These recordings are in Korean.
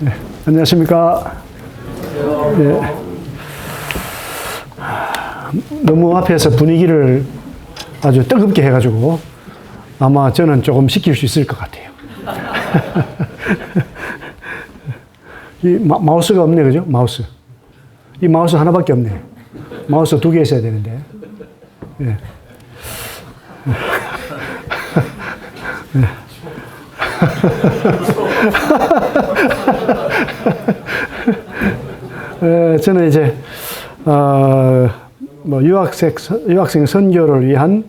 네, 안녕하십니까. 네. 너무 앞에서 분위기를 아주 뜨겁게 해가지고 아마 저는 조금 시킬 수 있을 것 같아요. 이 마우스가 없네, 그죠? 마우스. 이 마우스 하나밖에 없네. 마우스 2개 있어야 되는데. 네. 저는 이제 유학생 선교를 위한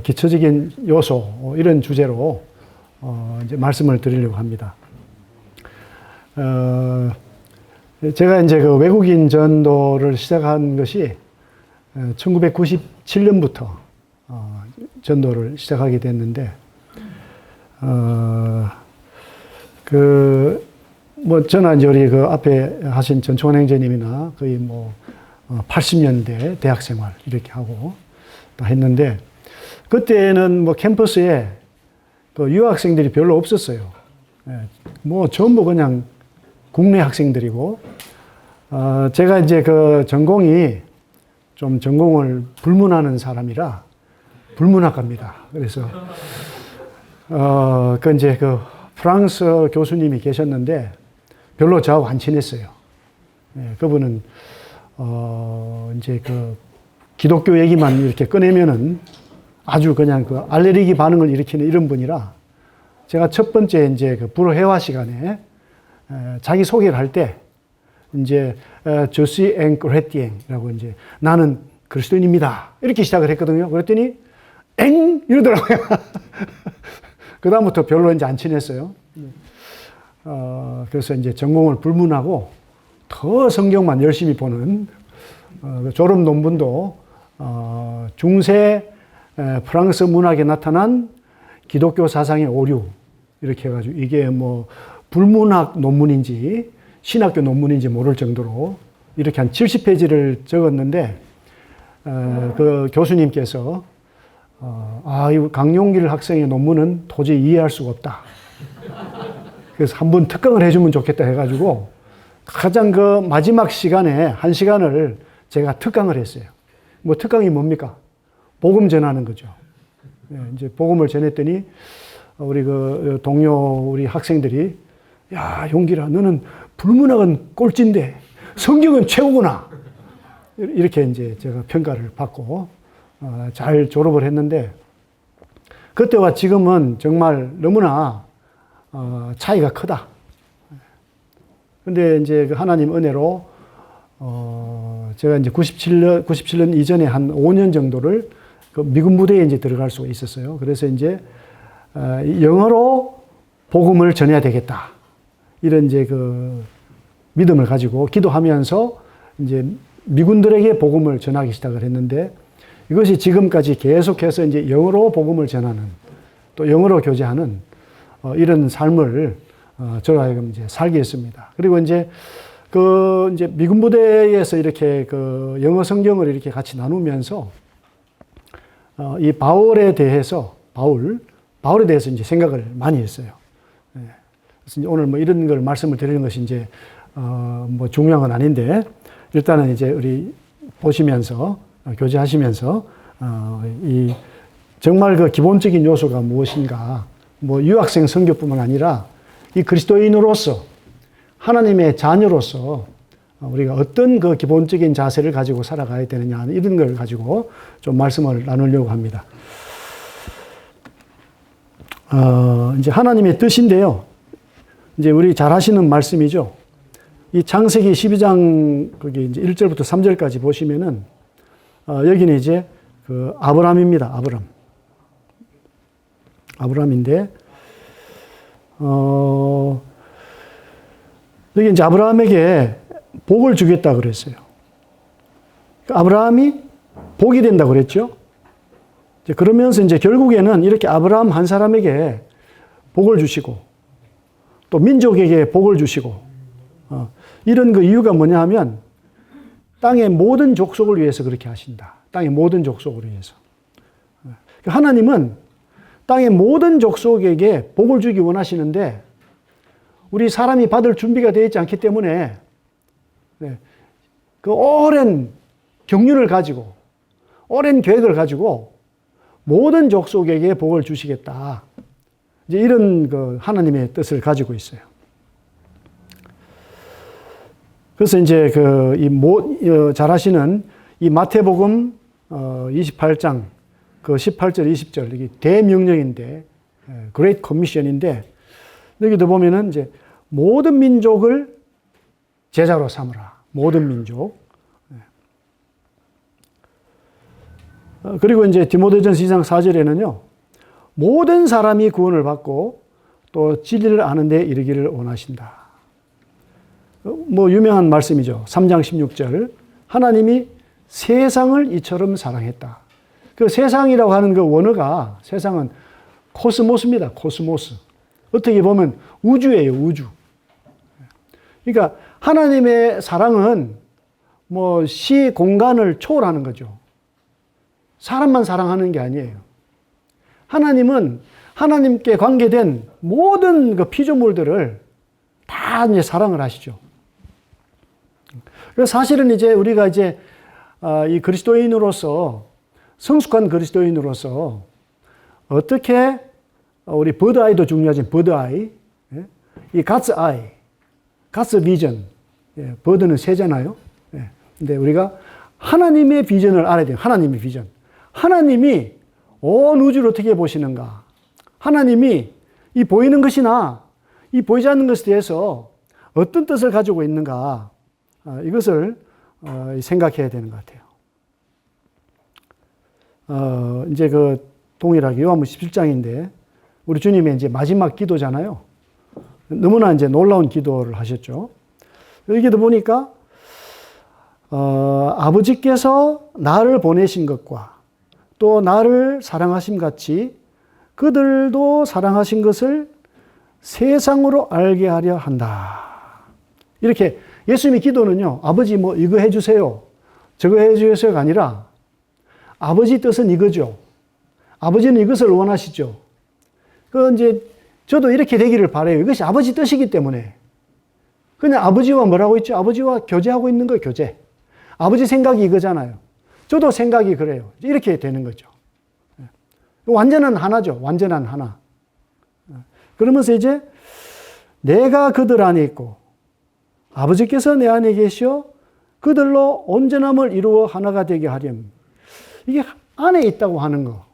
기초적인 요소 이런 주제로 이제 말씀을 드리려고 합니다. 제가 이제 그 외국인 전도를 시작한 것이 1997년부터 전도를 시작하게 됐는데 저는 이제 우리 그 앞에 하신 전충환 형제님이나 거의 80년대 대학 생활 이렇게 하고 다 했는데, 그때는 캠퍼스에 그 유학생들이 별로 없었어요. 전부 그냥 국내 학생들이고, 제가 이제 그 전공이 좀 전공을 불문하는 사람이라 불문학과입니다. 그래서, 이제 그 프랑스 교수님이 계셨는데 별로 저하고 안 친했어요. 그분은, 이제 그 기독교 얘기만 이렇게 꺼내면은 아주 그냥 그 알레르기 반응을 일으키는 이런 분이라, 제가 첫 번째 이제 그 불어회화 시간에 자기 소개를 할 때 이제 Je suis un chrétien이라고 이제 나는 그리스도인입니다 이렇게 시작을 했거든요. 그랬더니 엥 이러더라고요. 그 다음부터 별로 이제 안 친했어요. 그래서 이제 전공을 불문하고 더 성경만 열심히 보는 졸업 논문도 중세 프랑스 문학에 나타난 기독교 사상의 오류 이렇게 해가지고 이게 불문학 논문인지 신학교 논문인지 모를 정도로 이렇게 한 70페이지를 적었는데, 그 교수님께서 이 강용길 학생의 논문은 도저히 이해할 수가 없다. 그래서 한번 특강을 해주면 좋겠다 해가지고 가장 그 마지막 시간에 1시간을 제가 특강을 했어요. 특강이 뭡니까? 복음 전하는 거죠. 이제 복음을 전했더니 우리 그 동료 우리 학생들이, 야, 용길아, 너는 불문학은 꼴찌인데 성경은 최고구나. 이렇게 이제 제가 평가를 받고 잘 졸업을 했는데, 그때와 지금은 정말 너무나 차이가 크다. 근데 이제 하나님 은혜로 제가 이제 97년 이전에 한 5년 정도를 그 미군 부대에 이제 들어갈 수가 있었어요. 그래서 이제 영어로 복음을 전해야 되겠다. 이런 이제 그 믿음을 가지고 기도하면서 이제 미군들에게 복음을 전하기 시작을 했는데, 이것이 지금까지 계속해서 이제 영어로 복음을 전하는, 또 영어로 교제하는 이런 삶을 저로 하여금 이제 살게 했습니다. 그리고 이제 이제 미군 부대에서 이렇게 그 영어 성경을 이렇게 같이 나누면서 이 바울에 대해서 이제 생각을 많이 했어요. 그래서 이제 오늘 이런 걸 말씀을 드리는 것이 이제 중요한 건 아닌데, 일단은 이제 우리 보시면서 교제하시면서 이 정말 그 기본적인 요소가 무엇인가, 유학생 선교뿐만 아니라 이 그리스도인으로서 하나님의 자녀로서 우리가 어떤 그 기본적인 자세를 가지고 살아가야 되느냐, 이런 걸 가지고 좀 말씀을 나누려고 합니다. 이제 하나님의 뜻인데요. 이제 우리 잘 아시는 말씀이죠. 이 창세기 12장 거기 이제 1절부터 3절까지 보시면은 여기는 이제 그 아브람입니다. 아브람인데 여기 이제 아브라함에게 복을 주겠다 그랬어요. 아브라함이 복이 된다고 그랬죠. 그러면서 이제 결국에는 이렇게 아브라함 한 사람에게 복을 주시고 또 민족에게 복을 주시고 이런 그 이유가 뭐냐 하면 땅의 모든 족속을 위해서 그렇게 하신다. 땅의 모든 족속을 위해서. 하나님은 땅의 모든 족속에게 복을 주기 원하시는데 우리 사람이 받을 준비가 되어 있지 않기 때문에 네, 그 오랜 경륜을 가지고 오랜 계획을 가지고 모든 족속에게 복을 주시겠다. 이제 이런 그 하나님의 뜻을 가지고 있어요. 그래서 이제 잘 아시는 이 마태복음 28장 그 18절 20절 이게 대명령인데 Great Commission인데 여기도 보면은 이제 모든 민족을 제자로 삼으라. 모든 민족. 그리고 이제 디모데전서 2장 4절에는요. 모든 사람이 구원을 받고 또 진리를 아는 데 이르기를 원하신다. 뭐 유명한 말씀이죠. 3장 16절. 하나님이 세상을 이처럼 사랑했다. 그 세상이라고 하는 그 원어가 세상은 코스모스입니다. 코스모스. 어떻게 보면 우주예요. 우주. 그러니까 하나님의 사랑은 뭐 시 공간을 초월하는 거죠. 사람만 사랑하는 게 아니에요. 하나님은 하나님께 관계된 모든 그 피조물들을 다 이제 사랑을 하시죠. 그래서 사실은 이제 우리가 이제 이 그리스도인으로서 성숙한 그리스도인으로서 어떻게 우리 버드 아이도 중요하지만 버드 아이, 이 갓스 아이, 갓스 비전, 버드는 새잖아요. 근데 우리가 하나님의 비전을 알아야 돼요. 하나님의 비전. 하나님이 온 우주를 어떻게 보시는가? 하나님이 이 보이는 것이나 이 보이지 않는 것에 대해서 어떤 뜻을 가지고 있는가? 이것을 생각해야 되는 것 같아요. 이제 그 동일하게 요한복음 17장인데 우리 주님의 이제 마지막 기도잖아요. 너무나 이제 놀라운 기도를 하셨죠. 여기도 보니까 아버지께서 나를 보내신 것과 또 나를 사랑하심 같이 그들도 사랑하신 것을 세상으로 알게 하려 한다. 이렇게 예수님의 기도는요, 아버지 뭐 이거 해주세요, 저거 해주세요가 아니라 아버지 뜻은 이거죠. 아버지는 이것을 원하시죠. 이제 저도 이렇게 되기를 바라요. 이것이 아버지 뜻이기 때문에. 그냥 아버지와 뭐라고 있죠? 아버지와 교제하고 있는 거예요, 교제. 아버지 생각이 이거잖아요. 저도 생각이 그래요. 이렇게 되는 거죠. 완전한 하나죠. 완전한 하나. 그러면서 이제 내가 그들 안에 있고 아버지께서 내 안에 계시어 그들로 온전함을 이루어 하나가 되게 하렴. 이게 안에 있다고 하는 거.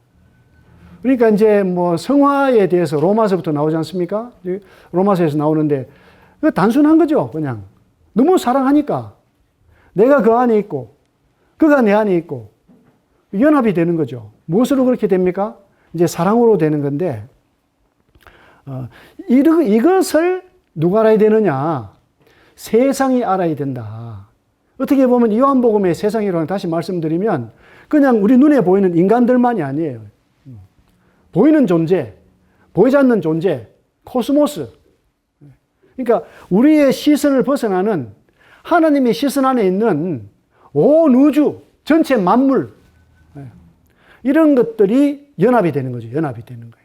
그러니까 이제 뭐 성화에 대해서 로마서부터 나오지 않습니까? 로마서에서 나오는데 그 단순한 거죠. 그냥 너무 사랑하니까 내가 그 안에 있고 그가 내 안에 있고 연합이 되는 거죠. 무엇으로 그렇게 됩니까? 이제 사랑으로 되는 건데 이것을 누가 알아야 되느냐? 세상이 알아야 된다. 어떻게 보면 요한복음의 세상이라고 다시 말씀드리면 그냥 우리 눈에 보이는 인간들만이 아니에요. 보이는 존재, 보이지 않는 존재, 코스모스. 그러니까 우리의 시선을 벗어나는 하나님의 시선 안에 있는 온 우주, 전체 만물, 이런 것들이 연합이 되는 거죠. 연합이 되는 거예요.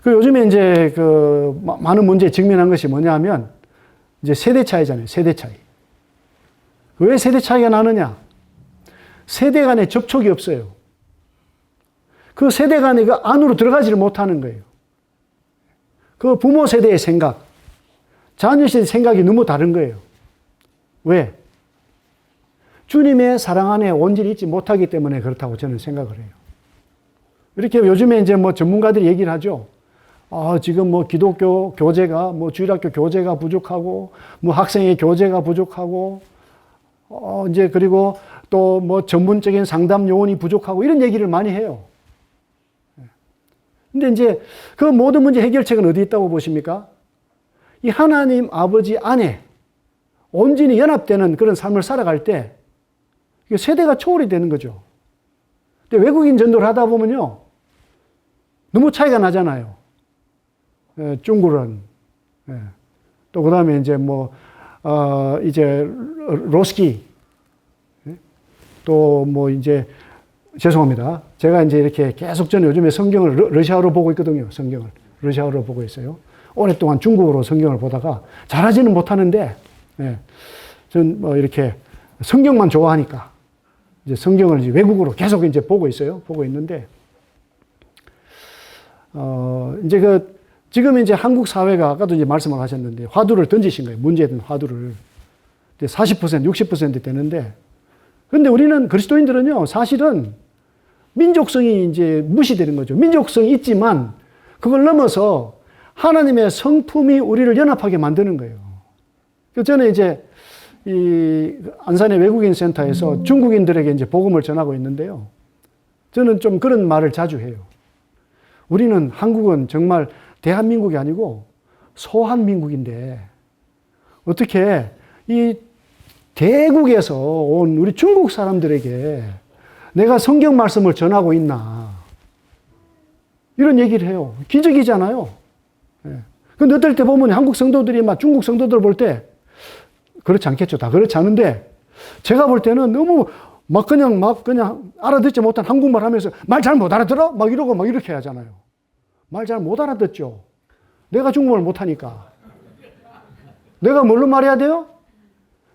그 요즘에 이제 그 많은 문제에 직면한 것이 뭐냐면 이제 세대 차이잖아요. 세대 차이. 왜 세대 차이가 나느냐? 세대 간의 접촉이 없어요. 그 세대 간에 그 안으로 들어가지를 못하는 거예요. 그 부모 세대의 생각, 자녀 세대의 생각이 너무 다른 거예요. 왜? 주님의 사랑 안에 온전히 있지 못하기 때문에 그렇다고 저는 생각을 해요. 이렇게 요즘에 이제 뭐 전문가들이 얘기를 하죠. 지금 뭐 기독교 교재가, 뭐 주일학교 교재가 부족하고, 뭐 학생의 교재가 부족하고, 이제 그리고 또 뭐 전문적인 상담 요원이 부족하고 이런 얘기를 많이 해요. 근데 이제 그 모든 문제 해결책은 어디 있다고 보십니까? 이 하나님 아버지 안에 온전히 연합되는 그런 삶을 살아갈 때 세대가 초월이 되는 거죠. 근데 외국인 전도를 하다 보면요. 너무 차이가 나잖아요. 중국은. 또 그 다음에 이제 뭐, 이제 로스키. 또 뭐 이제 죄송합니다. 제가 이제 이렇게 계속 저는 요즘에 성경을 러시아어로 보고 있거든요. 성경을. 러시아어로 보고 있어요. 오랫동안 중국어로 성경을 보다가 잘하지는 못하는데, 예. 전 뭐 이렇게 성경만 좋아하니까 이제 성경을 이제 외국어로 계속 이제 보고 있어요. 보고 있는데, 이제 지금 이제 한국 사회가 아까도 이제 말씀을 하셨는데 화두를 던지신 거예요. 문제에 대한 화두를. 40%, 60% 되는데, 근데 우리는 그리스도인들은요, 사실은 민족성이 이제 무시되는 거죠. 민족성이 있지만 그걸 넘어서 하나님의 성품이 우리를 연합하게 만드는 거예요. 저는 이제 이 안산의 외국인 센터에서 중국인들에게 이제 복음을 전하고 있는데요. 저는 좀 그런 말을 자주 해요. 우리는 한국은 정말 대한민국이 아니고 소한민국인데 어떻게 이 대국에서 온 우리 중국 사람들에게 내가 성경 말씀을 전하고 있나. 이런 얘기를 해요. 기적이잖아요. 근데 어떨 때 보면 한국 성도들이 막 중국 성도들 볼 때 그렇지 않겠죠. 다 그렇지 않은데 제가 볼 때는 너무 막 그냥 알아듣지 못한 한국말 하면서 말 잘 못 알아들어? 막 이러고 막 이렇게 하잖아요. 말 잘 못 알아듣죠. 내가 중국말 못하니까. 내가 뭘로 말해야 돼요?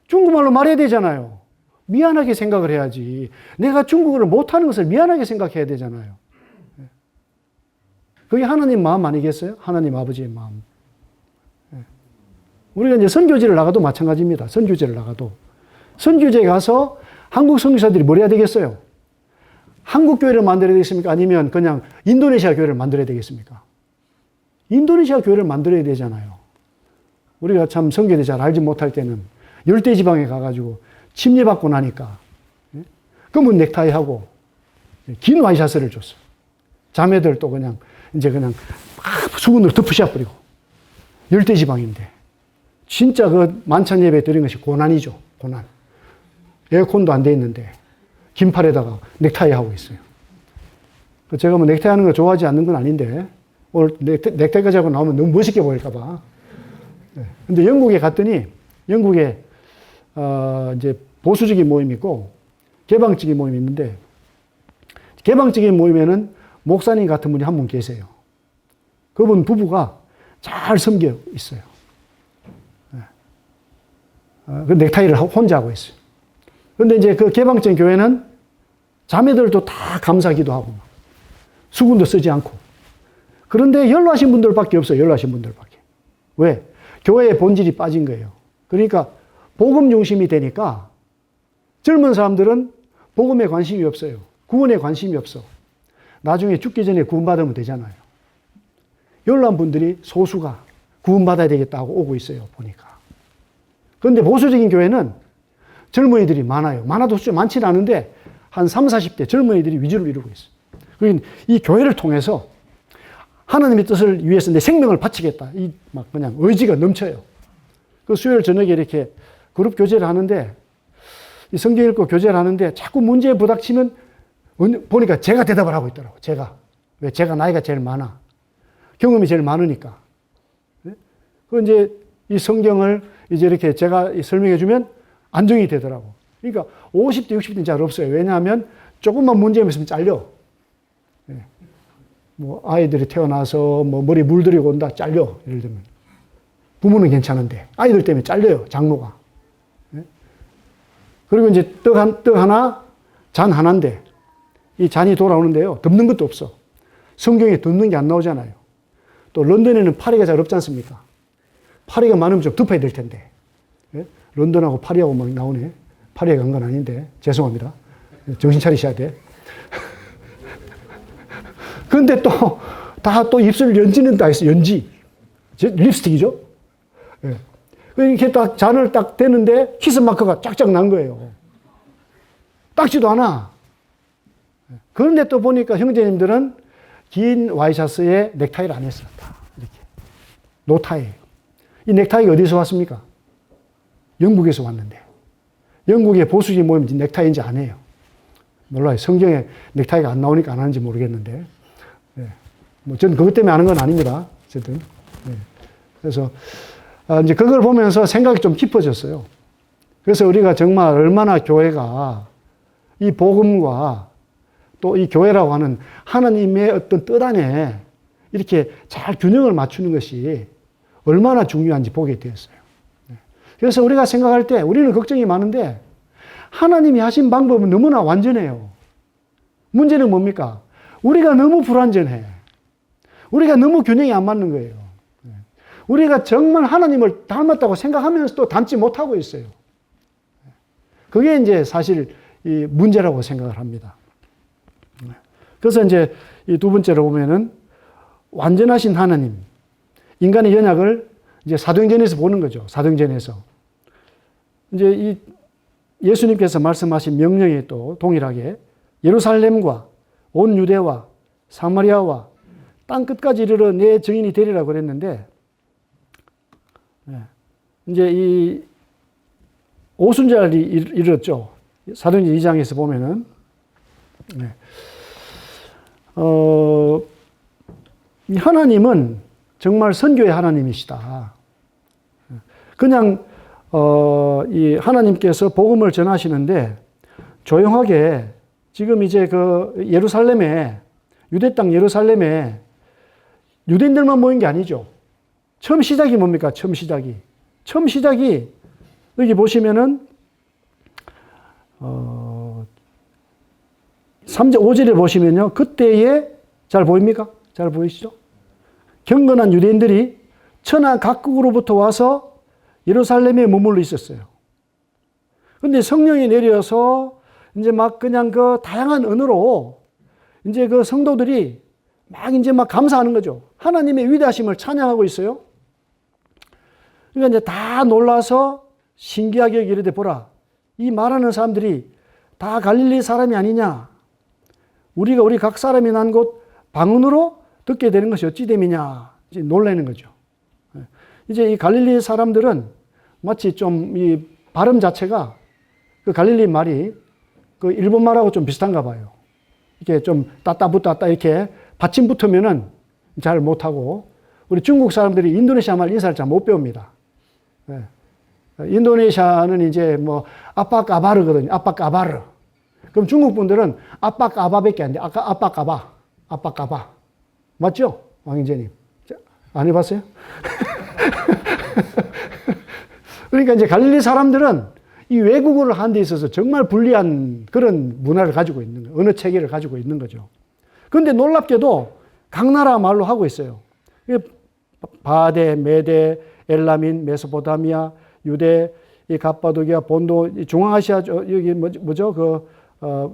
중국말로 말해야 되잖아요. 미안하게 생각을 해야지. 내가 중국어를 못하는 것을 미안하게 생각해야 되잖아요. 그게 하나님 마음 아니겠어요? 하나님 아버지의 마음. 우리가 이제 선교지를 나가도 마찬가지입니다. 선교지를 나가도. 선교지에 가서 한국 선교사들이 뭘 해야 되겠어요? 한국 교회를 만들어야 되겠습니까? 아니면 그냥 인도네시아 교회를 만들어야 되겠습니까? 인도네시아 교회를 만들어야 되잖아요. 우리가 참 선교에 잘 알지 못할 때는 열대지방에 가가지고 침례받고 나니까 검은 넥타이하고 긴 와이셔츠를 줬어. 자매들 또 그냥 막 수건으로 덮으셔버리고 열대지방인데 진짜 그 만찬 예배 드린 것이 고난이죠. 고난. 에어컨도 안 돼 있는데 긴팔에다가 넥타이 하고 있어요. 제가 뭐 넥타이 하는 거 좋아하지 않는 건 아닌데 오늘 넥타이까지 하고 나오면 너무 멋있게 보일까 봐. 근데 영국에 갔더니 영국에 이제 보수적인 모임이 있고 개방적인 모임이 있는데 개방적인 모임에는 목사님 같은 분이 한 분 계세요. 그분 부부가 잘 섬겨 있어요. 그 넥타이를 혼자 하고 있어요. 그런데 이제 그 개방적인 교회는 자매들도 다 감사기도 하고 수군도 쓰지 않고 그런데 연로하신 분들밖에 없어요. 연로하신 분들밖에. 왜? 교회의 본질이 빠진 거예요. 그러니까 복음 중심이 되니까 젊은 사람들은 복음에 관심이 없어요. 구원에 관심이 없어. 나중에 죽기 전에 구원받으면 되잖아요. 연로한 분들이 소수가 구원받아야 되겠다고 오고 있어요. 보니까. 그런데 보수적인 교회는 젊은이들이 많아요. 많아도 숫자 많지는 않은데 한 30, 40대 젊은이들이 위주로 이루고 있어요. 그러니까 이 교회를 통해서 하나님의 뜻을 위해서 내 생명을 바치겠다. 막 그냥 의지가 넘쳐요. 그 수요일 저녁에 이렇게 그룹 교제를 하는데 이 성경 읽고 교제를 하는데 자꾸 문제에 부닥치면 보니까 제가 대답을 하고 있더라고. 제가. 왜? 제가 나이가 제일 많아. 경험이 제일 많으니까. 그 이제 이 성경을 이제 이렇게 제가 설명해 주면 안정이 되더라고. 그러니까 50대, 60대는 잘 없어요. 왜냐하면 조금만 문제가 있으면 잘려. 뭐 아이들이 태어나서 뭐 머리 물들이고 온다 잘려. 예를 들면. 부모는 괜찮은데 아이들 때문에 잘려요. 장모가. 그리고 이제 떡 하나, 잔 하나인데 이 잔이 돌아오는데요. 덮는 것도 없어. 성경에 덮는 게 안 나오잖아요. 또 런던에는 파리가 잘 없지 않습니까? 파리가 많으면 좀 덮어야 될 텐데. 런던하고 파리하고 막 나오네. 파리에 간 건 아닌데. 죄송합니다. 정신 차리셔야 돼. 근데 또 입술 연지는 다 있어. 연지. 립스틱이죠? 예. 이렇게 딱 잔을 딱 대는데 키스 마크가 쫙쫙 난 거예요. 닦지도 않아. 그런데 또 보니까 형제님들은 긴 와이셔츠에 넥타이를 안 했어요. 다 이렇게. 노타이. 이 넥타이가 어디서 왔습니까? 영국에서 왔는데. 영국의 보수주의 모임 넥타이인지 안 해요. 몰라요. 성경에 넥타이가 안 나오니까 안 하는지 모르겠는데. 네. 뭐 저는 그것 때문에 하는 건 아닙니다. 어쨌든. 네. 그래서 이제 그걸 보면서 생각이 좀 깊어졌어요. 그래서 우리가 정말 얼마나 교회가 이 복음과 또 이 교회라고 하는 하나님의 어떤 뜻 안에 이렇게 잘 균형을 맞추는 것이 얼마나 중요한지 보게 되었어요. 그래서 우리가 생각할 때 우리는 걱정이 많은데 하나님이 하신 방법은 너무나 완전해요. 문제는 뭡니까? 우리가 너무 불완전해. 우리가 너무 균형이 안 맞는 거예요. 우리가 정말 하나님을 닮았다고 생각하면서도 닮지 못하고 있어요. 그게 이제 사실 이 문제라고 생각을 합니다. 그래서 이제 이 두 번째로 보면은 완전하신 하나님, 인간의 연약을 이제 사도행전에서 보는 거죠. 사도행전에서. 이제 이 예수님께서 말씀하신 명령에 또 동일하게 예루살렘과 온 유대와 사마리아와 땅 끝까지 이르러 내 증인이 되리라고 그랬는데, 이제 이 오순절이 이르렀죠. 사도행전 2장에서 보면은, 이 하나님은 정말 선교의 하나님이시다. 그냥 이 하나님께서 복음을 전하시는데 조용하게 지금 이제 그 예루살렘에, 유대 땅 예루살렘에 유대인들만 모인 게 아니죠. 처음 시작이 뭡니까? 처음 시작이 여기 보시면은 3절 5절에 보시면요. 그때에 잘 보입니까? 잘 보이시죠? 경건한 유대인들이 천하 각국으로부터 와서 예루살렘에 머물러 있었어요. 근데 성령이 내려서 이제 막 그냥 그 다양한 언어로 이제 그 성도들이 막 이제 막 감사하는 거죠. 하나님의 위대하심을 찬양하고 있어요. 그러니까 이제 다 놀라서 신기하게 여기되 보라. 이 말하는 사람들이 다 갈릴리 사람이 아니냐. 우리가 우리 각 사람이 난 곳 방언으로 듣게 되는 것이 어찌 됨이냐. 이제 놀라는 거죠. 이제 이 갈릴리 사람들은 마치 좀 이 발음 자체가 그 갈릴리 말이 그 일본 말하고 좀 비슷한가 봐요. 이렇게 좀 따따붙따따 이렇게 받침 붙으면은 잘 못하고, 우리 중국 사람들이 인도네시아 말 인사를 잘 못 배웁니다. 인도네시아는 이제 뭐 아빠까바르거든요. 아빠까바르. 그럼 중국 분들은 아빠까바밖에 안 돼. 아빠까바. 맞죠? 왕인재님. 안 해봤어요? 그러니까 이제 갈릴리 사람들은 이 외국어를 하는 데 있어서 정말 불리한 그런 문화를 가지고 있는 거예요. 언어 체계를 가지고 있는 거죠. 그런데 놀랍게도 각 나라 말로 하고 있어요. 바데, 메데, 엘라민, 메소포타미아, 유대, 이 갑바도기아, 본도, 중앙아시아, 여기 뭐죠?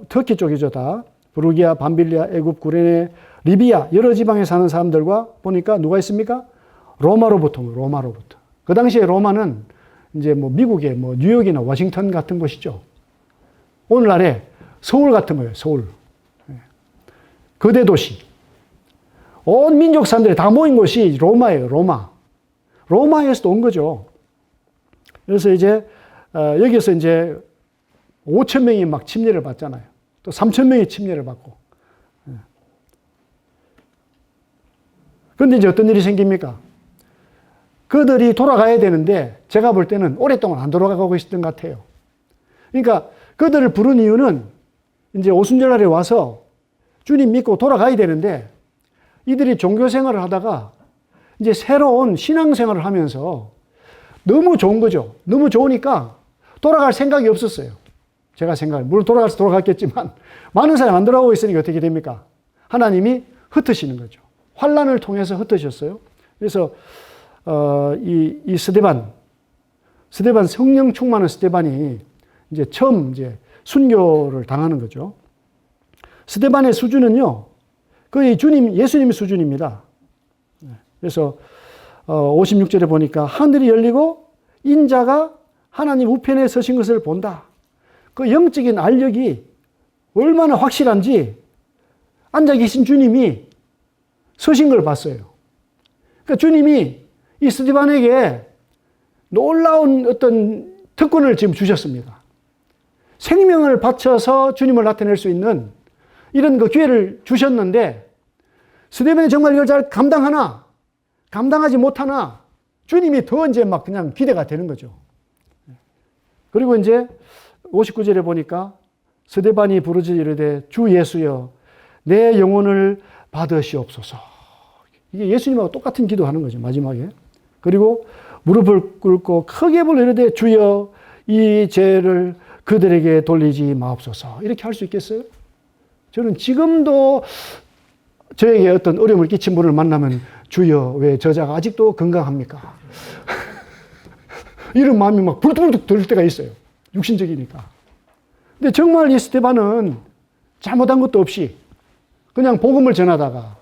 터키 쪽이죠, 다. 부르기아, 밤빌리아, 애굽, 구레네, 리비아, 여러 지방에 사는 사람들과 보니까 누가 있습니까? 로마로부터. 그 당시에 로마는 이제 뭐 미국의 뭐 뉴욕이나 워싱턴 같은 곳이죠. 오늘날의 서울 같은 거예요, 서울. 거대 도시. 온 민족 사람들이 다 모인 곳이 로마예요, 로마. 로마에서 온 거죠. 그래서 이제, 여기서 이제 5천 명이 막 침례를 받잖아요. 또 3천 명이 침례를 받고. 그런데 이제 어떤 일이 생깁니까? 그들이 돌아가야 되는데 제가 볼 때는 오랫동안 안 돌아가고 있었던 것 같아요. 그러니까 그들을 부른 이유는 이제 오순절날에 와서 주님 믿고 돌아가야 되는데 이들이 종교 생활을 하다가 이제 새로운 신앙 생활을 하면서 너무 좋은 거죠. 너무 좋으니까 돌아갈 생각이 없었어요. 제가 물론 돌아갔겠지만 많은 사람이 안 돌아가고 있으니까 어떻게 됩니까? 하나님이 흩으시는 거죠. 환란을 통해서 흩으셨어요. 그래서 이 스데반 성령 충만한 스데반이 이제 처음 이제 순교를 당하는 거죠. 스데반의 수준은요, 거의 예수님 수준입니다. 그래서 56절에 보니까 하늘이 열리고 인자가 하나님 우편에 서신 것을 본다. 그 영적인 알력이 얼마나 확실한지 앉아 계신 주님이 서신 걸 봤어요. 그러니까 주님이 이 스데반에게 놀라운 어떤 특권을 지금 주셨습니다. 생명을 바쳐서 주님을 나타낼 수 있는 이런 그 기회를 주셨는데 스데반이 정말 이걸 잘 감당하나 감당하지 못하나 주님이 더 이제 막 그냥 기대가 되는 거죠. 그리고 이제 59절에 보니까 스데반이 부르짖어 이르되 주 예수여 내 영혼을 받으시옵소서. 이게 예수님하고 똑같은 기도하는 거죠, 마지막에. 그리고 무릎을 꿇고 크게 부르되 주여 이 죄를 그들에게 돌리지 마옵소서. 이렇게 할 수 있겠어요? 저는 지금도 저에게 어떤 어려움을 끼친 분을 만나면 주여 왜 저자가 아직도 건강합니까? 이런 마음이 막 불뚝불뚝 들 때가 있어요. 육신적이니까. 근데 정말 이 스데반은 잘못한 것도 없이 그냥 복음을 전하다가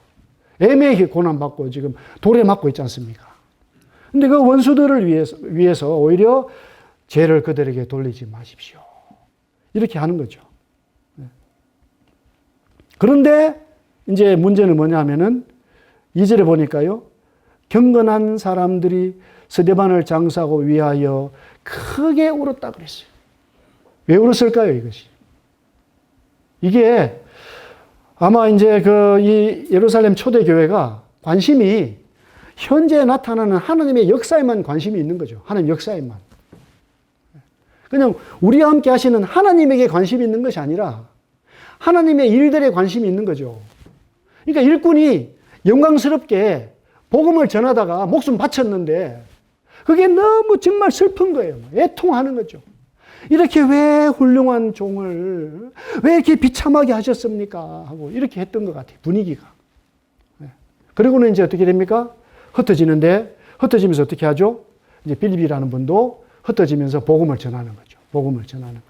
애매하게 고난받고 지금 돌에 맞고 있지 않습니까? 근데 그 원수들을 위해서 오히려 죄를 그들에게 돌리지 마십시오. 이렇게 하는 거죠. 그런데 이제 문제는 뭐냐 하면은 2절에 보니까요. 경건한 사람들이 스데반을 장사하고 위하여 크게 울었다 그랬어요. 왜 울었을까요, 이것이? 이게 아마 이제 이 예루살렘 초대교회가 관심이 현재 나타나는 하나님의 역사에만 관심이 있는 거죠. 하나님 역사에만. 그냥 우리와 함께 하시는 하나님에게 관심이 있는 것이 아니라 하나님의 일들에 관심이 있는 거죠. 그러니까 일꾼이 영광스럽게 복음을 전하다가 목숨 바쳤는데 그게 너무 정말 슬픈 거예요. 애통하는 거죠. 이렇게 왜 훌륭한 종을 왜 이렇게 비참하게 하셨습니까? 하고 이렇게 했던 것 같아요. 분위기가. 그리고는 이제 어떻게 됩니까? 흩어지는데 흩어지면서 어떻게 하죠? 이제 빌립이라는 분도 흩어지면서 복음을 전하는 거죠. 복음을 전하는 거예요.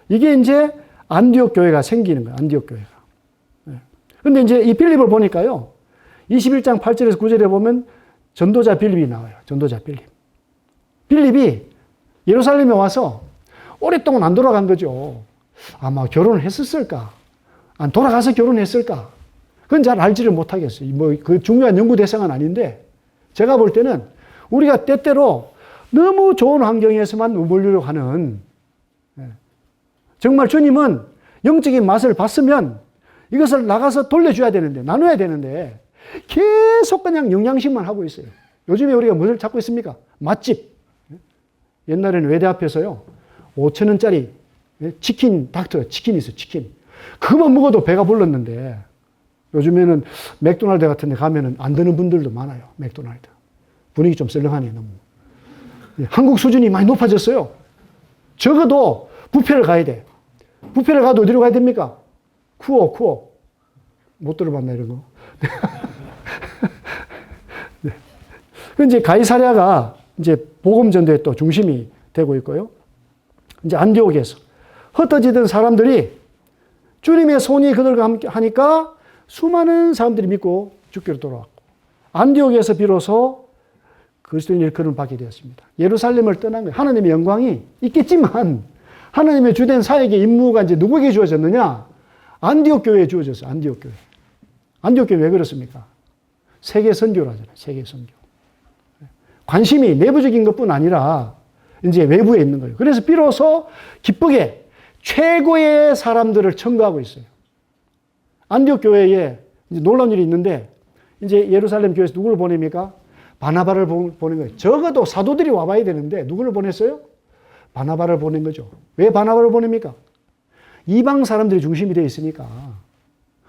이게 이제 안디옥 교회가 생기는 거예요. 안디옥 교회가. 그런데 이제 이 빌립을 보니까요. 21장 8절에서 9절에 보면 전도자 빌립이 나와요. 전도자 빌립. 빌립이 예루살렘에 와서 오랫동안 안 돌아간 거죠. 아마 결혼을 했었을까? 안 돌아가서 결혼했을까? 그건 잘 알지를 못하겠어요. 그 중요한 연구 대상은 아닌데 제가 볼 때는 우리가 때때로 너무 좋은 환경에서만 머물려고 하는 정말 주님은 영적인 맛을 봤으면 이것을 나가서 돌려줘야 되는데 나눠야 되는데 계속 그냥 영양식만 하고 있어요. 요즘에 우리가 무엇을 찾고 있습니까? 맛집. 옛날에는 외대 앞에서요. 5,000원짜리 치킨, 닥터 치킨이 있어요. 치킨. 그것만 먹어도 배가 불렀는데 요즘에는 맥도날드 같은 데 가면은 안 드는 분들도 많아요. 맥도날드. 분위기 좀 썰렁하네요. 너무. 한국 수준이 많이 높아졌어요. 적어도 뷔페를 가야 돼. 뷔페를 가도 어디로 가야 됩니까? 쿠오. 못 들어봤나 이런 거. 네. 이제 가이사랴가 이제 복음 전도의 또 중심이 되고 있고요. 이제 안디옥에서 흩어지던 사람들이 주님의 손이 그들과 함께 하니까 수많은 사람들이 믿고 주께로 돌아왔고 안디옥에서 비로소 그리스도인 일컬음을 받게 되었습니다. 예루살렘을 떠난 거예요. 하나님의 영광이 있겠지만 하나님의 주된 사역의 임무가 이제 누구에게 주어졌느냐? 안디옥 교회에 주어졌어요. 안디옥 교회. 안디옥 교회 왜 그렇습니까? 세계 선교라잖아요. 세계 선교. 관심이 내부적인 것뿐 아니라 이제 외부에 있는 거예요. 그래서 비로소 기쁘게 최고의 사람들을 첨가하고 있어요. 안디옥 교회에 이제 놀라운 일이 있는데 이제 예루살렘 교회에서 누구를 보냅니까? 바나바를 보낸 거예요. 적어도 사도들이 와봐야 되는데 누구를 보냈어요? 바나바를 보낸 거죠. 왜 바나바를 보냅니까? 이방 사람들이 중심이 되어 있으니까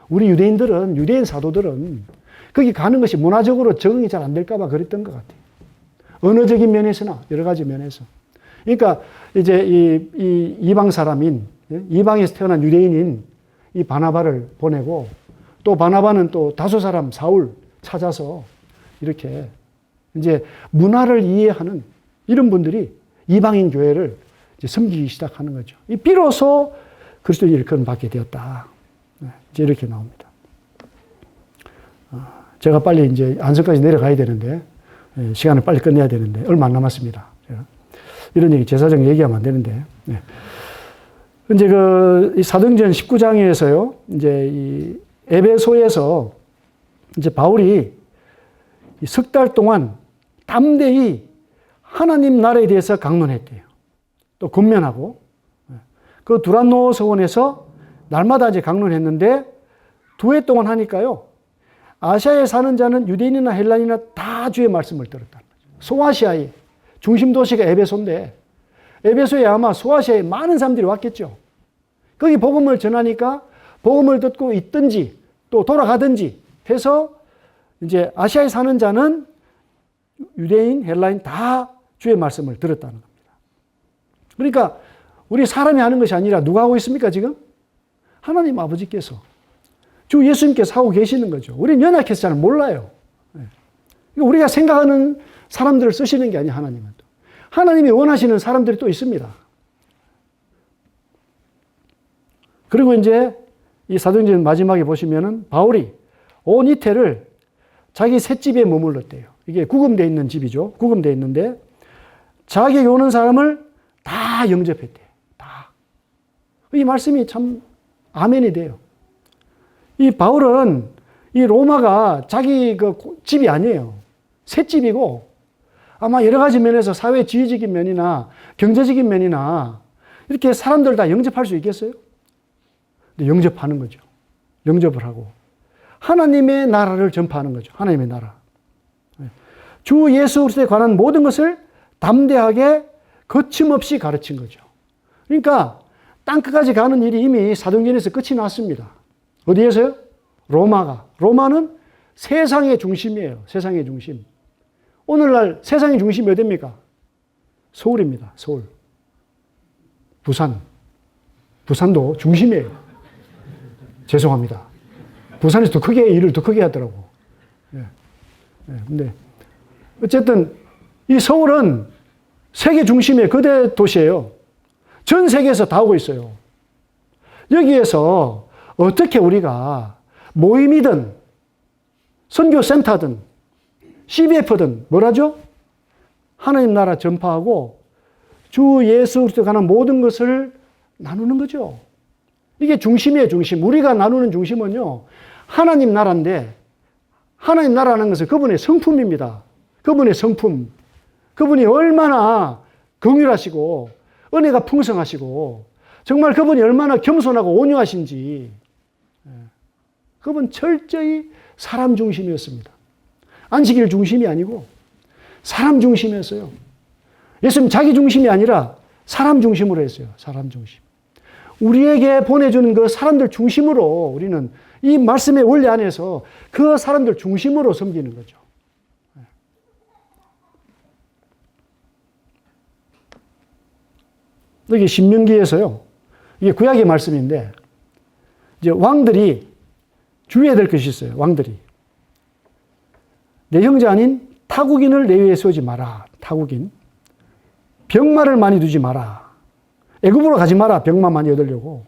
우리 유대인 사도들은 거기 가는 것이 문화적으로 적응이 잘 안 될까 봐 그랬던 것 같아요. 언어적인 면에서나 여러 가지 면에서. 그러니까 이제 이 이방 사람인 이방에서 태어난 유대인인 이 바나바를 보내고 또 바나바는 또 다소 사람 사울 찾아서 이렇게 이제 문화를 이해하는 이런 분들이 이방인 교회를 이제 섬기기 시작하는 거죠. 이 비로소 그리스도의 일컬음을 받게 되었다. 이제 이렇게 나옵니다. 제가 빨리 이제 안성까지 내려가야 되는데 시간을 빨리 끝내야 되는데 얼마 안 남았습니다. 이런 얘기 제사장 얘기하면 안 되는데. 이제 이 사도행전 19장에서요. 이제 이 에베소에서 이제 바울이 석 달 동안 담대히 하나님 나라에 대해서 강론했대요. 또 권면하고 그 두란노 서원에서 날마다 이제 강론했는데 2해 동안 하니까요. 아시아에 사는 자는 유대인이나 헬라인이나 다 주의 말씀을 들었다는 거죠. 소아시아의 중심 도시가 에베소인데 에베소에 아마 소아시아에 많은 사람들이 왔겠죠. 거기 복음을 전하니까 복음을 듣고 있든지 또 돌아가든지 해서 이제 아시아에 사는 자는 유대인, 헬라인 다 주의 말씀을 들었다는 겁니다. 그러니까 우리 사람이 하는 것이 아니라 누가 하고 있습니까, 지금? 하나님 아버지께서, 주 예수님께서 하고 계시는 거죠. 우리는 연약해서 잘 몰라요. 우리가 생각하는 사람들을 쓰시는 게 아니에요, 하나님은. 하나님이 원하시는 사람들이 또 있습니다. 그리고 이제 이 사도행전 마지막에 보시면은 바울이 온 이태를 자기 셋집에 머물렀대요. 이게 구금되어 있는 집이죠. 구금되어 있는데 자기에게 오는 사람을 다 영접했대요. 다. 이 말씀이 참 아멘이 돼요. 이 바울은 이 로마가 자기 그 집이 아니에요. 셋집이고 아마 여러 가지 면에서 사회 지위적인 면이나 경제적인 면이나 이렇게 사람들 다 영접할 수 있겠어요? 근데 영접하는 거죠. 영접을 하고 하나님의 나라를 전파하는 거죠. 하나님의 나라. 주 예수 그리스도에 관한 모든 것을 담대하게 거침없이 가르친 거죠. 그러니까 땅끝까지 가는 일이 이미 사도행전에서 끝이 났습니다. 어디에서요? 로마가. 로마는 세상의 중심이에요. 세상의 중심. 오늘날 세상의 중심이 어디입니까? 서울입니다. 서울. 부산. 부산도 중심이에요. 죄송합니다. 부산에서 더 크게, 일을 더 크게 하더라고. 근데, 어쨌든, 이 서울은 세계 중심의 거대 도시예요. 전 세계에서 다 오고 있어요. 여기에서 어떻게 우리가 모임이든, 선교센터든, CBF든, 뭐라죠? 하나님 나라 전파하고 주 예수 그리스도에 관한 모든 것을 나누는 거죠. 이게 중심이에요, 중심. 우리가 나누는 중심은요, 하나님 나라인데, 하나님 나라는 것은 그분의 성품입니다. 그분의 성품. 그분이 얼마나 긍휼하시고, 은혜가 풍성하시고, 정말 그분이 얼마나 겸손하고 온유하신지, 그분 철저히 사람 중심이었습니다. 안식일 중심이 아니고, 사람 중심이었어요. 예수님 자기 중심이 아니라 사람 중심으로 했어요. 사람 중심. 우리에게 보내주는 그 사람들 중심으로 우리는 이 말씀의 원리 안에서 그 사람들 중심으로 섬기는 거죠. 여기 신명기에서요. 이게 구약의 말씀인데 이제 왕들이 주의해야 될 것이 있어요. 왕들이. 내 형제 아닌 타국인을 내 위에 세우지 마라. 타국인. 병마를 많이 두지 마라. 애굽으로 가지 마라. 병마 많이 얻으려고.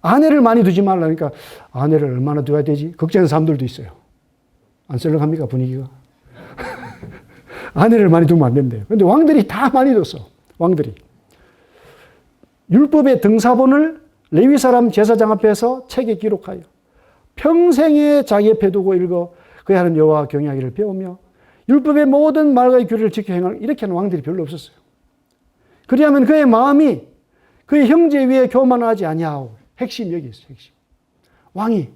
아내를 많이 두지 말라. 그러니까 아내를 얼마나 둬야 되지? 걱정하는 사람들도 있어요. 안 썰렁합니까? 분위기가. 아내를 많이 두면 안 된대요. 그런데 왕들이 다 많이 뒀어. 왕들이. 율법의 등사본을 레위 사람 제사장 앞에서 책에 기록하여 평생에 자기 옆에 두고 읽어 그의 하는 여호와 경외하기를 배우며 율법의 모든 말과 규례를 지켜 행할 이렇게 하는 왕들이 별로 없었어요. 그리하면 그의 마음이 그의 형제 위에 교만하지 아니하오. 핵심 여기 있어요. 핵심. 왕이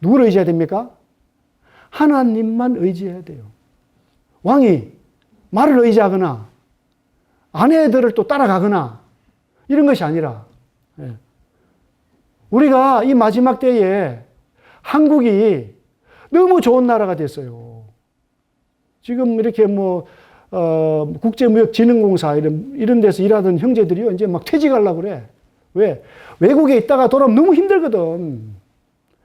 누구를 의지해야 됩니까? 하나님만 의지해야 돼요. 왕이 말을 의지하거나 아내들을 또 따라가거나 이런 것이 아니라 우리가 이 마지막 때에 한국이 너무 좋은 나라가 됐어요. 지금 이렇게 국제무역진흥공사 이런 데서 일하던 형제들이요, 이제 막 퇴직하려고 그래. 왜? 외국에 있다가 돌아오면 너무 힘들거든.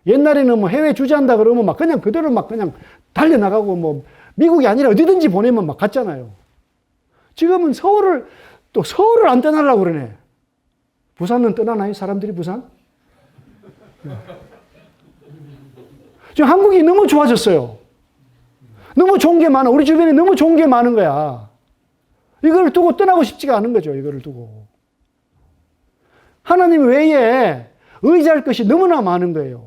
옛날에는 해외 주재한다 그러면 막 그냥 그대로 막 그냥 달려나가고 미국이 아니라 어디든지 보내면 막 갔잖아요. 지금은 서울을 안 떠나려고 그러네. 부산은 떠나나요? 사람들이 부산? 지금 한국이 너무 좋아졌어요. 너무 좋은 게 많아. 우리 주변에 너무 좋은 게 많은 거야. 이걸 두고 떠나고 싶지가 않은 거죠. 이거를 두고. 하나님 외에 의지할 것이 너무나 많은 거예요.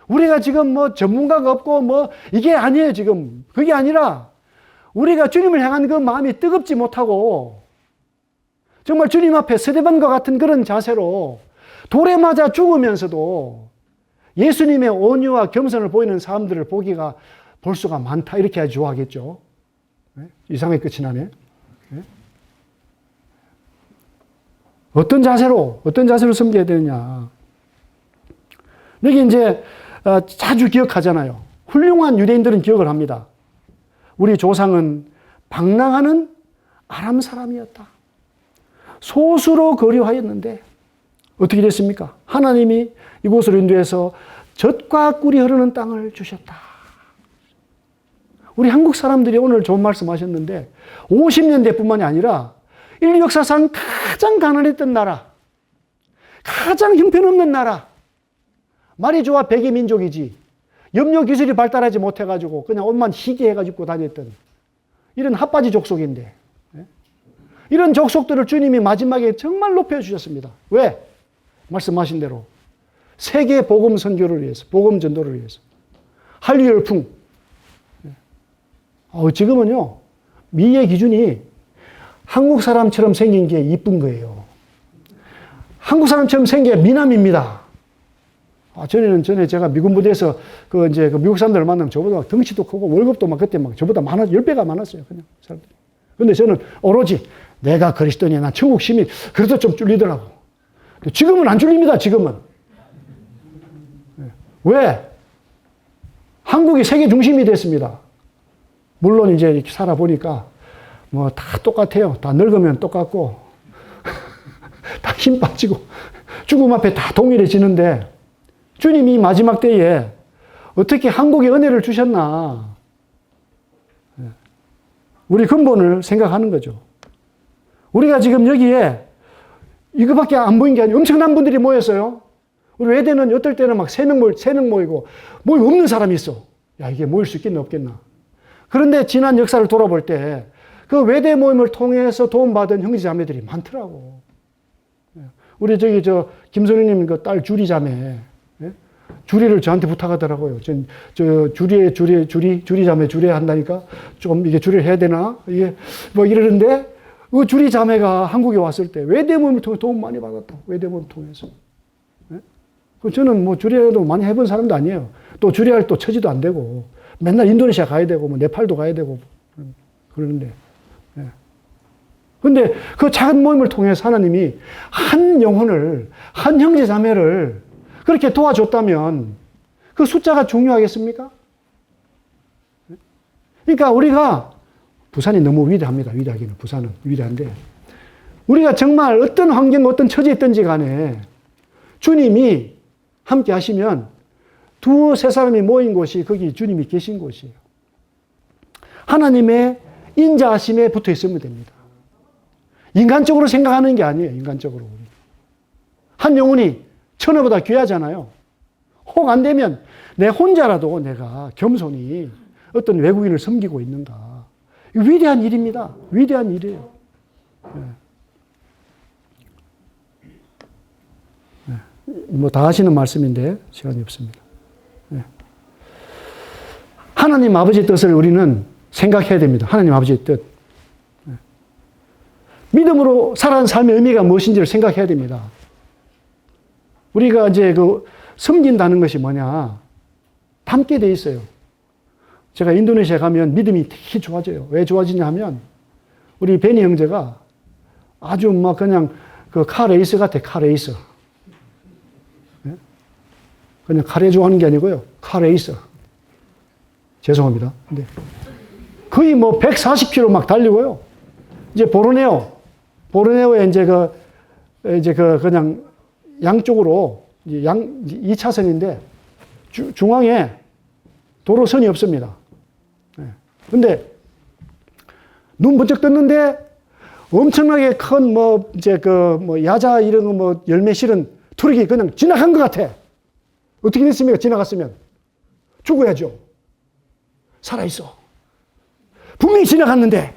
우리가 지금 전문가가 없고 이게 아니에요, 지금. 그게 아니라 우리가 주님을 향한 그 마음이 뜨겁지 못하고 정말 주님 앞에 스데반과 같은 그런 자세로 돌에 맞아 죽으면서도 예수님의 온유와 겸손을 보이는 사람들을 볼 수가 많다. 이렇게 해야 좋아하겠죠. 이상하게 끝이 나네. 어떤 자세로 섬겨야 되느냐. 여기 이제 자주 기억하잖아요. 훌륭한 유대인들은 기억을 합니다. 우리 조상은 방랑하는 아람 사람이었다. 소수로 거류하였는데 어떻게 됐습니까? 하나님이 이곳으로 인도해서 젖과 꿀이 흐르는 땅을 주셨다. 우리 한국 사람들이 오늘 좋은 말씀 하셨는데 50년대뿐만이 아니라 인류 역사상 가장 가난했던 나라, 가장 형편없는 나라, 말이 좋아 백의 민족이지 염료 기술이 발달하지 못해가지고 그냥 옷만 희게 해가지고 다녔던 이런 핫바지 족속인데 이런 족속들을 주님이 마지막에 정말 높여주셨습니다. 왜? 말씀하신 대로 세계 복음 선교를 위해서, 복음 전도를 위해서. 한류 열풍. 지금은요, 미의 기준이 한국 사람처럼 생긴 게 이쁜 거예요. 한국 사람처럼 생긴 게 미남입니다. 전에 제가 미군 부대에서 그 미국 사람들을 만나면 저보다 덩치도 크고 월급도 막 그때 막 저보다 10배가 많았어요. 그냥 사람들이. 근데 저는 오로지 내가 그리스도니 난 천국 시민, 그래도 좀 줄리더라고. 지금은 안 줄립니다, 지금은. 왜? 한국이 세계 중심이 됐습니다. 물론 이제 이렇게 살아보니까 뭐 다 똑같아요. 다 늙으면 똑같고, 다 힘 빠지고, 죽음 앞에 다 동일해지는데, 주님이 마지막 때에 어떻게 한국에 은혜를 주셨나. 우리 근본을 생각하는 거죠. 우리가 지금 여기에 이거밖에 안 보인 게 아니고 엄청난 분들이 모였어요. 우리 외대는 어떨 때는 막 3명 모이고, 모임 없는 사람이 있어. 야, 이게 모일 수 있겠나, 없겠나. 그런데 지난 역사를 돌아볼 때, 그 외대 모임을 통해서 도움받은 형제 자매들이 많더라고. 우리 김선우님 그 딸 주리 자매, 주리를 저한테 부탁하더라고요. 주리 자매 주례 한다니까 좀 이게 주례를 해야 되나? 이게 뭐 이러는데, 그 주리 자매가 한국에 왔을 때 외대 모임을 통해 도움 많이 받았다고. 외대 모임을 통해서. 저는 뭐 주례도 많이 해본 사람도 아니에요. 또 주례할 또 처지도 안 되고, 맨날 인도네시아 가야 되고, 뭐 네팔도 가야 되고, 그러는데. 근데 그 작은 모임을 통해서 하나님이 한 영혼을, 한 형제 자매를 그렇게 도와줬다면 그 숫자가 중요하겠습니까? 그러니까 우리가, 부산이 너무 위대합니다. 위대하기는. 부산은 위대한데, 우리가 정말 어떤 환경, 어떤 처지에 있든지 간에 주님이 함께 하시면 두세 사람이 모인 곳이 거기 주님이 계신 곳이에요. 하나님의 인자하심에 붙어 있으면 됩니다. 인간적으로 생각하는 게 아니에요. 인간적으로. 한 영혼이 천하보다 귀하잖아요. 혹 안 되면 내 혼자라도 내가 겸손히 어떤 외국인을 섬기고 있는가. 위대한 일입니다. 위대한 일이에요. 뭐 다 하시는 말씀인데 시간이 없습니다. 하나님 아버지의 뜻을 우리는 생각해야 됩니다. 하나님 아버지의 뜻. 믿음으로 살아가는 삶의 의미가 무엇인지를 생각해야 됩니다. 우리가 이제 섬긴다는 것이 뭐냐? 닮게 돼 있어요. 제가 인도네시아 가면 믿음이 되게 좋아져요. 왜 좋아지냐 하면, 우리 베니 형제가 아주 막 그냥 그 카레이서 같아, 카레이서. 그냥 카레 좋아하는 게 아니고요. 카레이서. 죄송합니다. 근데 거의 뭐 140km 막 달리고요. 이제 보르네오에 이제 그냥 양쪽으로, 이제 2차선인데, 중앙에 도로선이 없습니다. 근데, 눈 번쩍 떴는데, 엄청나게 큰 야자 이런 거 뭐 열매 실은 트럭이 그냥 지나간 것 같아. 어떻게 됐습니까? 지나갔으면. 죽어야죠. 살아있어. 분명히 지나갔는데,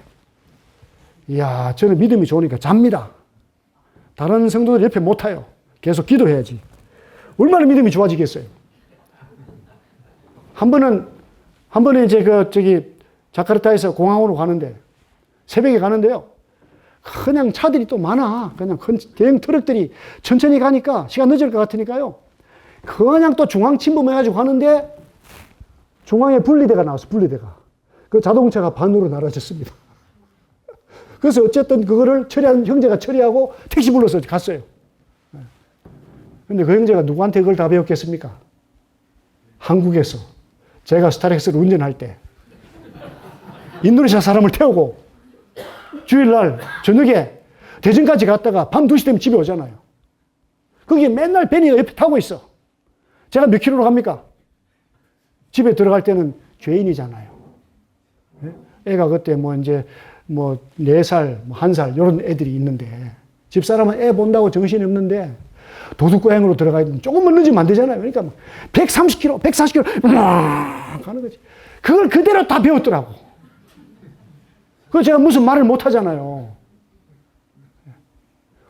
이야, 저는 믿음이 좋으니까 잡니다. 다른 성도들 옆에 못 타요. 계속 기도해야지. 얼마나 믿음이 좋아지겠어요. 한 번에 이제 자카르타에서 공항으로 가는데, 새벽에 가는데요. 그냥 차들이 또 많아. 그냥 큰 대형 트럭들이 천천히 가니까 시간 늦을 것 같으니까요. 그냥 또 중앙 침범해가지고 가는데, 중앙에 분리대가 나왔어, 분리대가. 그 자동차가 반으로 나눠졌습니다. 그래서 어쨌든 그거를 형제가 처리하고 택시 불러서 갔어요. 근데 그 형제가 누구한테 그걸 다 배웠겠습니까? 한국에서 제가 스타렉스를 운전할 때 인도네시아 사람을 태우고 주일날 저녁에 대전까지 갔다가 밤 2시 되면 집에 오잖아요. 거기에 맨날 베니가 옆에 타고 있어. 제가 몇 킬로로 갑니까? 집에 들어갈 때는 죄인이잖아요. 애가 그때 뭐 이제 뭐 4살, 뭐 1살 이런 애들이 있는데 집사람은 애 본다고 정신이 없는데 도둑거행으로 들어가야 되면 조금만 늦으면 안 되잖아요. 그러니까 130km, 140km 가는 거지. 그걸 그대로 다 배웠더라고. 그래서 제가 무슨 말을 못 하잖아요.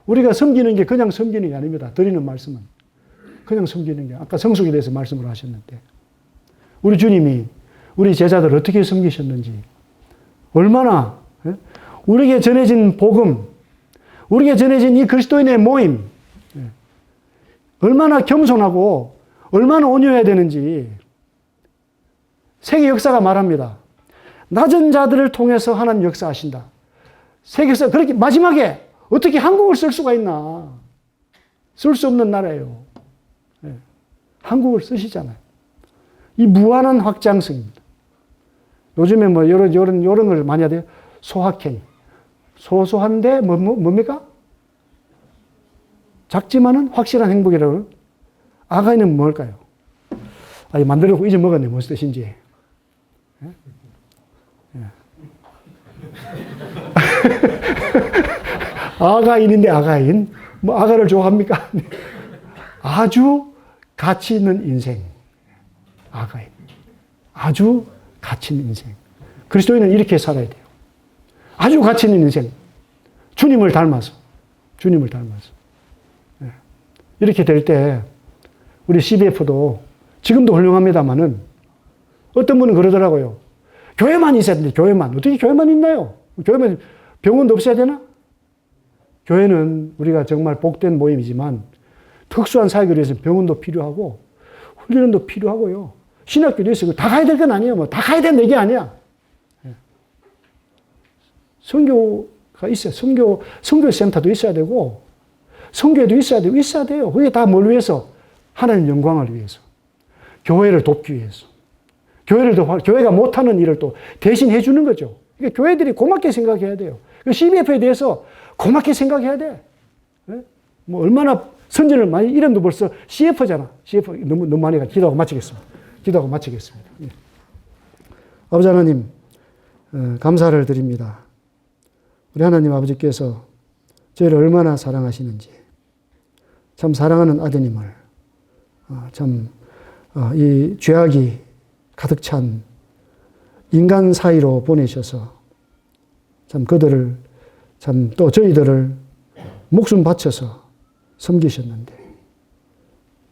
우리가 섬기는 게 그냥 섬기는 게 아닙니다. 드리는 말씀은. 그냥 섬기는 게. 아까 성숙에 대해서 말씀을 하셨는데. 우리 주님이 우리 제자들 어떻게 섬기셨는지. 얼마나 우리에게 전해진 복음, 우리에게 전해진 이 그리스도인의 모임, 얼마나 겸손하고 얼마나 온유해야 되는지 세계 역사가 말합니다. 낮은 자들을 통해서 하나님 역사하신다. 세계 역사 그렇게 마지막에 어떻게 한국을 쓸 수가 있나? 쓸 수 없는 나라예요. 한국을 쓰시잖아요. 이 무한한 확장성입니다. 요즘에 뭐 이런 걸 많이 하대요. 소확행. 소소한데 뭡니까? 작지만은 확실한 행복이라고. 아가이는 뭘까요? 만들어 놓고 잊어먹었네. 무슨 뜻인지. 예? 예. 아가인인데 아가인. 뭐 아가를 좋아합니까? 아주 가치 있는 인생. 아가인. 아주 가치 있는 인생. 그리스도인은 이렇게 살아야 돼요. 아주 가치 있는 인생. 주님을 닮아서. 주님을 닮아서. 이렇게 될 때 우리 CBF도 지금도 훌륭합니다만은 어떤 분은 그러더라고요. 교회만 있어야 되는데 교회만. 어떻게 교회만 있나요? 교회만 병원도 없어야 되나? 교회는 우리가 정말 복된 모임이지만 특수한 사역을 위해서 병원도 필요하고 훈련도 필요하고요. 신학교도 있어요. 다 가야 될 건 아니에요. 뭐 다 가야 되는 얘기 아니야. 선교가 있어요. 선교센터도 있어야 되고 선교회도 있어야 돼요. 그게 다 뭘 위해서? 하나님 영광을 위해서. 교회를 돕기 위해서. 교회가 못하는 일을 또 대신 해주는 거죠. 그러니까 교회들이 고맙게 생각해야 돼요. CBF에 대해서 고맙게 생각해야 돼. 뭐 얼마나 선전을 많이, 이름도 벌써 CF잖아. CF 너무 많이 가. 기도하고 마치겠습니다. 예. 아버지 하나님, 감사를 드립니다. 우리 하나님 아버지께서 저희를 얼마나 사랑하시는지, 참 사랑하는 아드님을 이 죄악이 가득 찬 인간 사이로 보내셔서 참 그들을 참 또 저희들을 목숨 바쳐서 섬기셨는데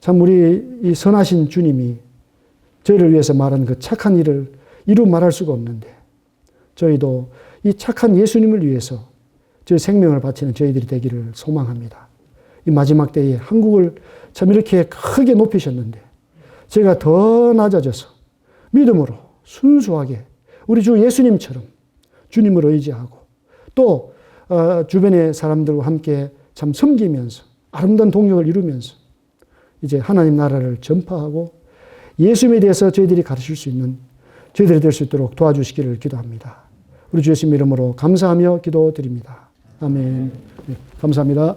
참 우리 이 선하신 주님이 저희를 위해서 말한 그 착한 일을 이루 말할 수가 없는데 저희도 이 착한 예수님을 위해서 저희 생명을 바치는 저희들이 되기를 소망합니다. 이 마지막 때에 한국을 참 이렇게 크게 높이셨는데 저희가 더 낮아져서 믿음으로 순수하게 우리 주 예수님처럼 주님을 의지하고 또 주변의 사람들과 함께 참 섬기면서 아름다운 동역을 이루면서 이제 하나님 나라를 전파하고 예수님에 대해서 저희들이 가르칠 수 있는 저희들이 될 수 있도록 도와주시기를 기도합니다. 우리 주 예수님 이름으로 감사하며 기도드립니다. 아멘. 네, 감사합니다.